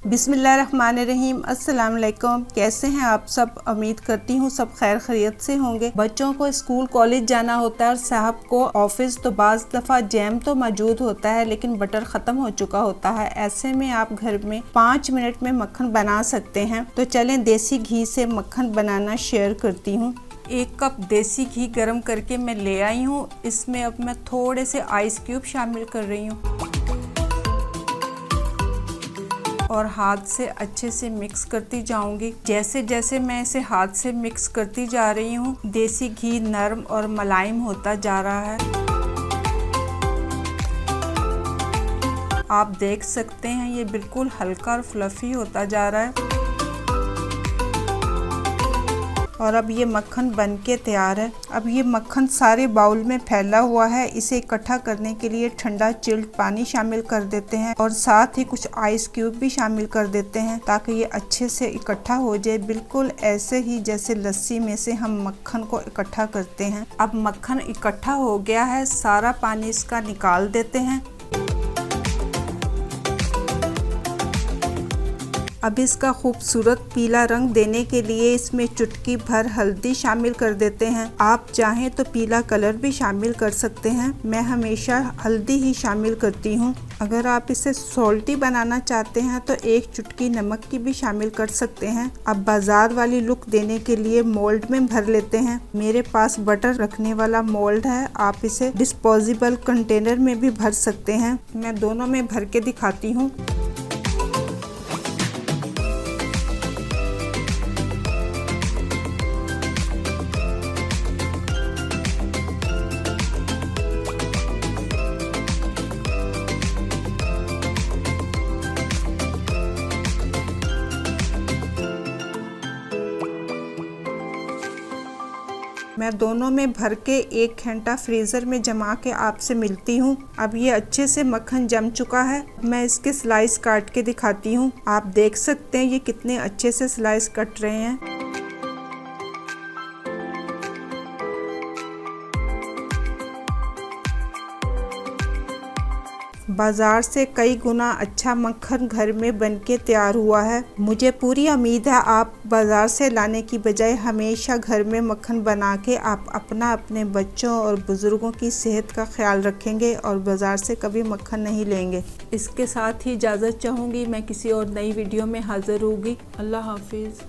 बिस्मिल्लाहिर्रहमानिर्रहीम। अस्सलाम वालेकुम। कैसे हैं आप सब? उम्मीद करती हूँ सब खैर खैरियत से होंगे। बच्चों को स्कूल कॉलेज जाना होता है और साहब को ऑफिस, तो बाज़ दफ़ा जैम तो मौजूद होता है लेकिन बटर ख़त्म हो चुका होता है। ऐसे में आप घर में 5 मिनट में मक्खन बना सकते हैं। तो चलें देसी घी से मक्खन बनाना शेयर करती हूँ। 1 कप देसी घी गर्म करके मैं ले आई हूँ। इसमें अब मैं थोड़े से आइस क्यूब शामिल कर रही हूँ और हाथ से अच्छे से मिक्स करती जाऊंगी। जैसे जैसे मैं इसे हाथ से मिक्स करती जा रही हूँ, देसी घी नरम और मुलायम होता जा रहा है। आप देख सकते हैं ये बिल्कुल हल्का और फ्लफी होता जा रहा है और अब ये मक्खन बनके तैयार है। अब ये मक्खन सारे बाउल में फैला हुआ है। इसे इकट्ठा करने के लिए ठंडा चिल्ड पानी शामिल कर देते हैं और साथ ही कुछ आइस क्यूब भी शामिल कर देते हैं ताकि ये अच्छे से इकट्ठा हो जाए, बिल्कुल ऐसे ही जैसे लस्सी में से हम मक्खन को इकट्ठा करते हैं। अब मक्खन इकट्ठा हो गया है, सारा पानी इसका निकाल देते हैं। अब इसका खूबसूरत पीला रंग देने के लिए इसमें चुटकी भर हल्दी शामिल कर देते हैं। आप चाहें तो पीला कलर भी शामिल कर सकते हैं। मैं हमेशा हल्दी ही शामिल करती हूँ। अगर आप इसे सॉल्टी बनाना चाहते हैं तो 1 चुटकी नमक की भी शामिल कर सकते हैं। अब बाजार वाली लुक देने के लिए मोल्ड में भर लेते हैं। मेरे पास बटर रखने वाला मोल्ड है, आप इसे डिस्पोजेबल कंटेनर में भी भर सकते हैं। मैं दोनों में भर के दिखाती हूँ। मैं दोनों में भर के 1 घंटा फ्रीज़र में जमा के आपसे मिलती हूँ। अब ये अच्छे से मक्खन जम चुका है। मैं इसके स्लाइस काट के दिखाती हूँ। आप देख सकते हैं ये कितने अच्छे से स्लाइस कट रहे हैं। बाजार से कई गुना अच्छा मक्खन घर में बनके तैयार हुआ है। मुझे पूरी उम्मीद है आप बाजार से लाने की बजाय हमेशा घर में मक्खन बना के आप अपने बच्चों और बुजुर्गों की सेहत का ख्याल रखेंगे और बाजार से कभी मक्खन नहीं लेंगे। इसके साथ ही इजाज़त चाहूँगी। मैं किसी और नई वीडियो में हाजिर होगी। अल्लाह हाफिज़।